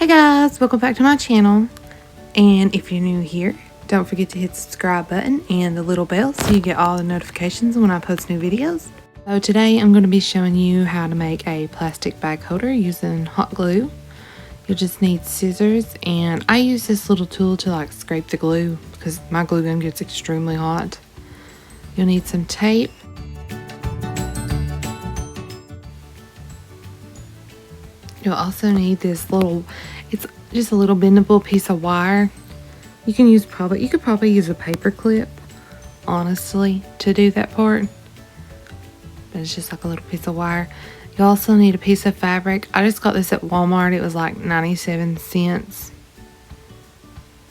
Hi guys, welcome back to my channel, and if you're new here, don't forget to hit the subscribe button and the little bell so you get all the notifications when I post new videos. So today I'm going to be showing you how to make a plastic bag holder using hot glue. You'll just need scissors, and I use this little tool to scrape the glue because my glue gun gets extremely hot. You'll need some tape. You'll also need this it's just a little bendable piece of wire. You could probably use a paper clip, honestly, to do that part. But it's just like a little piece of wire. You also need a piece of fabric. I just got this at Walmart. It was like 97 cents.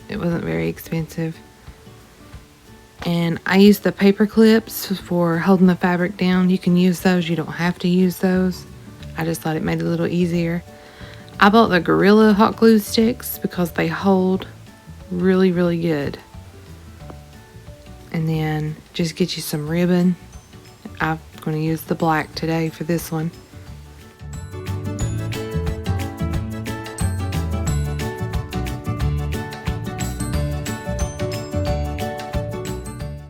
It wasn't very expensive. And I use the paper clips for holding the fabric down. You can use those. You don't have to use those. I just thought it made it a little easier. I bought the Gorilla hot glue sticks because they hold really, really good. And then just get you some ribbon. I'm going to use the black today for this one.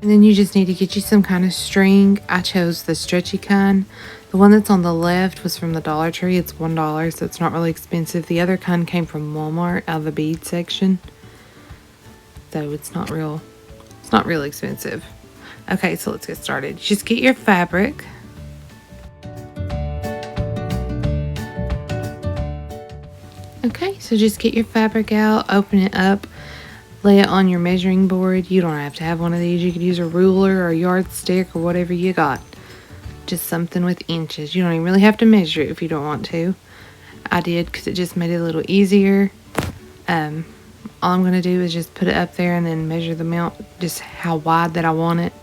And then you just need to get you some kind of string. I chose the stretchy kind. The one that's on the left was from the Dollar Tree. It's $1, so it's not really expensive. The other kind came from Walmart out of the bead section. So it's not real expensive. Okay, so let's get started. Just get your fabric. Okay, so just get your fabric out, open it up. Lay it on your measuring board. You don't have to have one of these. You could use a ruler or a yardstick or whatever you got. Just something with inches. You don't even really have to measure it if you don't want to. I did because it just made it a little easier. All I'm going to do is just put it up there and then measure the amount, just how wide that I want it.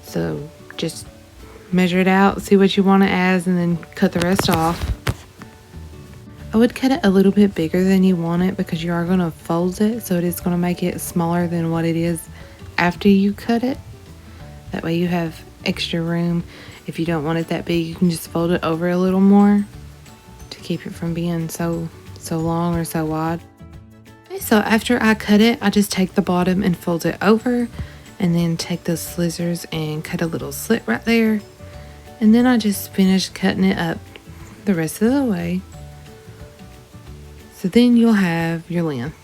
So just measure it out, see what you want it as, and then cut the rest off. I would cut it a little bit bigger than you want it because you are going to fold it, so it is going to make it smaller than what it is after you cut it. That way you have extra room. If you don't want it that big, you can just fold it over a little more to keep it from being so long or so wide. Okay, so after I cut it, I just take the bottom and fold it over, and then take the scissors and cut a little slit right there. And then I just finish cutting it up the rest of the way. So then you'll have your length.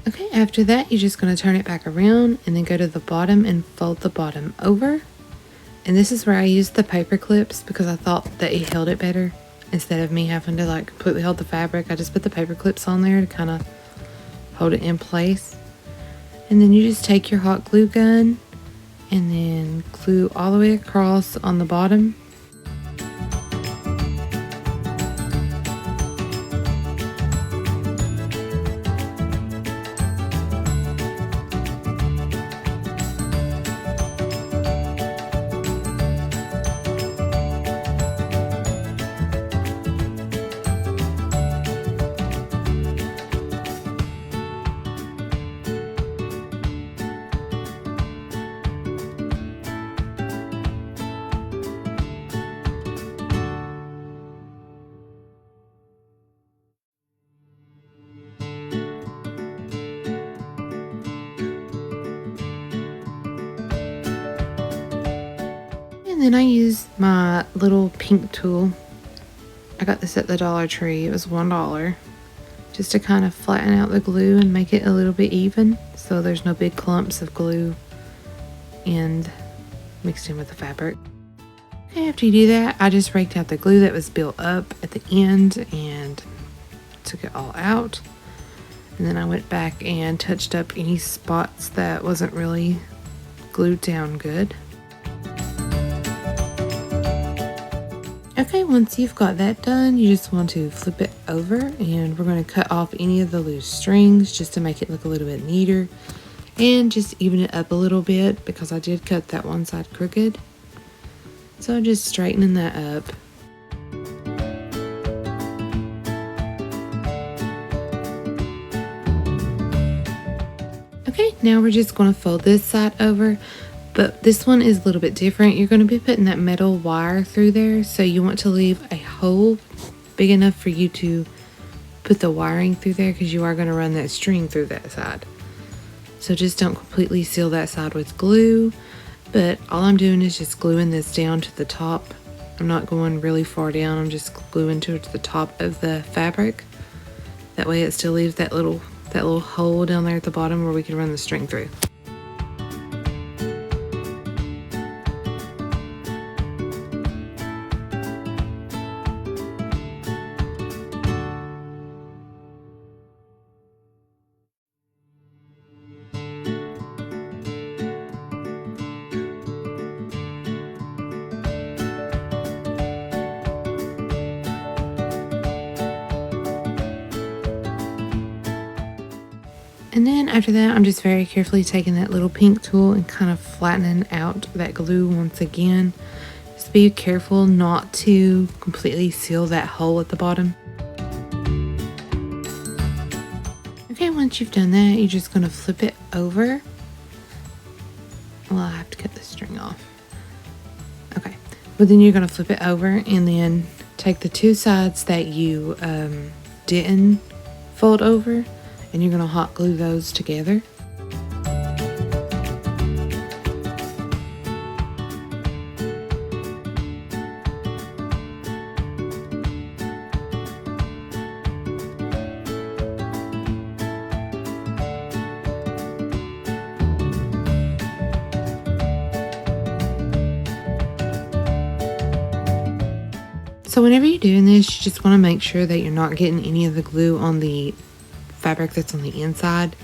Okay, after that, you're just going to turn it back around and then go to the bottom and fold the bottom over. And this is where I used the paper clips because I thought that it held it better. Instead of me having to completely hold the fabric, I just put the paper clips on there to kind of hold it in place. And then you just take your hot glue gun and then glue all the way across on the bottom. And then I used my little pink tool. I got this at the Dollar Tree. It was $1. Just to kind of flatten out the glue and make it a little bit even, so there's no big clumps of glue and mixed in with the fabric. Okay, after you do that, I just raked out the glue that was built up at the end and took it all out. And then I went back and touched up any spots that wasn't really glued down good. Okay, once you've got that done, you just want to flip it over, and we're going to cut off any of the loose strings just to make it look a little bit neater and just even it up a little bit because I did cut that one side crooked. So just straightening that up. Okay, now we're just going to fold this side over. But this one is a little bit different. You're going to be putting that metal wire through there, so you want to leave a hole big enough for you to put the wiring through there because you are going to run that string through that side. So just don't completely seal that side with glue, but all I'm doing is just gluing this down to the top. I'm not going really far down, I'm just gluing to the top of the fabric. That way it still leaves that little hole down there at the bottom where we can run the string through. And then after that, I'm just very carefully taking that little pink tool and kind of flattening out that glue once again. Just be careful not to completely seal that hole at the bottom. Okay, once you've done that, you're just going to flip it over. Well, I have to cut the string off. Okay, but then you're going to flip it over and then take the two sides that you didn't fold over, and you're going to hot glue those together. So whenever you're doing this, you just want to make sure that you're not getting any of the glue on the fabric that's on the inside,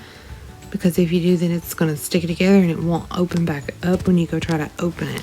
because if you do, then it's going to stick it together and it won't open back up when you go try to open it.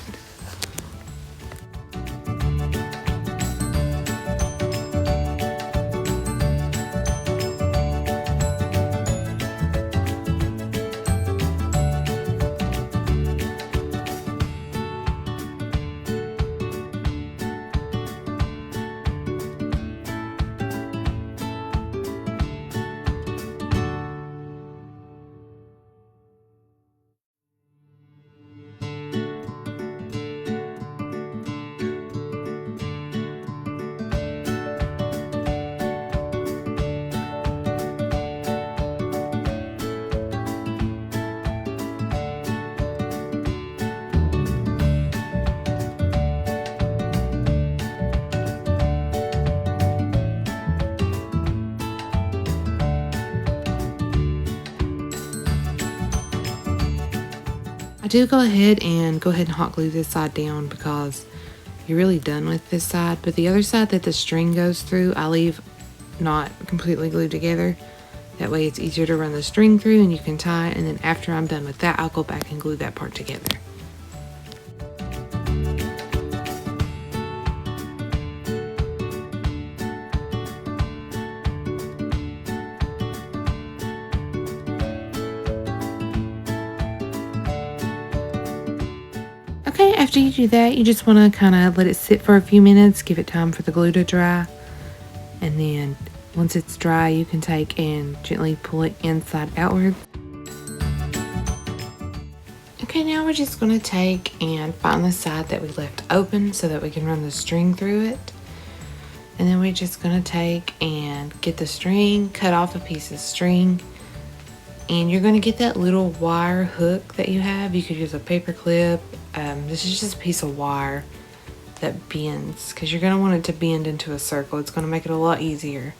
I do go ahead and hot glue this side down because you're really done with this side, but the other side that the string goes through, I leave not completely glued together. That way it's easier to run the string through and you can tie it, and then after I'm done with that, I'll go back and glue that part together. Okay, after you do that, you just want to kind of let it sit for a few minutes, give it time for the glue to dry, and then once it's dry, you can take and gently pull it inside outward. Okay, now we're just going to take and find the side that we left open so that we can run the string through it. And then we're just going to take and get the string, cut off a piece of string, and you're going to get that little wire hook that you have. You could use a paper clip. This is just a piece of wire that bends, because you're going to want it to bend into a circle. It's going to make it a lot easier.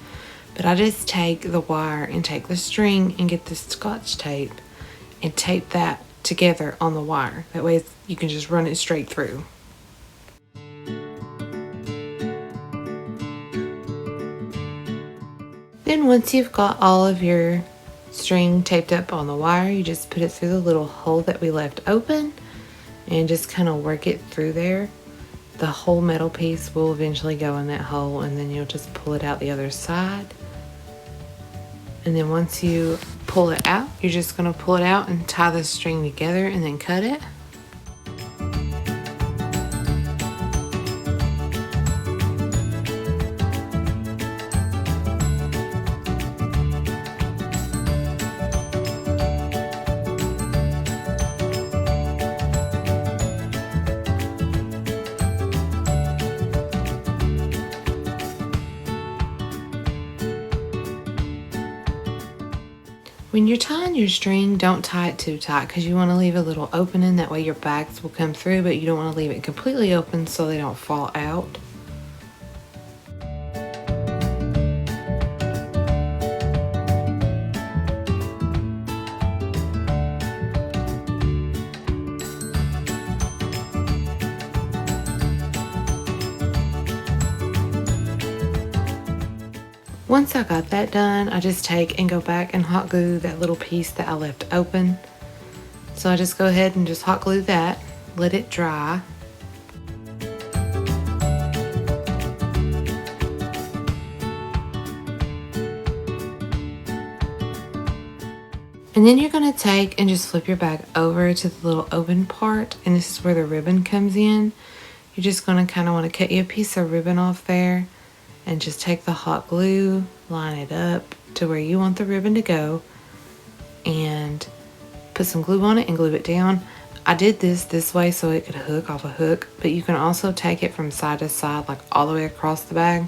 But I just take the wire and take the string and get this Scotch tape and tape that together on the wire. That way you can just run it straight through. Then once you've got all of your string taped up on the wire, you just put it through the little hole that we left open and just kind of work it through there. The whole metal piece will eventually go in that hole, and then you'll just pull it out the other side. And then once you pull it out, you're just going to pull it out and tie the string together and then cut it. When you're tying your string, don't tie it too tight because you want to leave a little opening. That way your bags will come through, but you don't want to leave it completely open so they don't fall out. Once I got that done, I just take and go back and hot glue that little piece that I left open. So I just go ahead and just hot glue that, let it dry. And then you're going to take and just flip your bag over to the little open part, and this is where the ribbon comes in. You're just going to kind of want to cut you a piece of ribbon off there and just take the hot glue, line it up to where you want the ribbon to go, and put some glue on it and glue it down. I did this way so it could hook off a hook, but you can also take it from side to side, like all the way across the bag.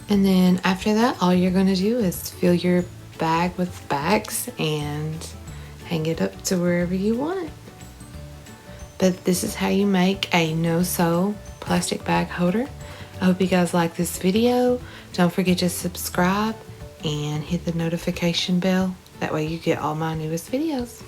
And then after that, all you're going to do is fill your bag with bags and hang it up to wherever you want it. But this is how you make a no-sew plastic bag holder. I hope you guys like this video. Don't forget to subscribe and hit the notification bell. That way you get all my newest videos.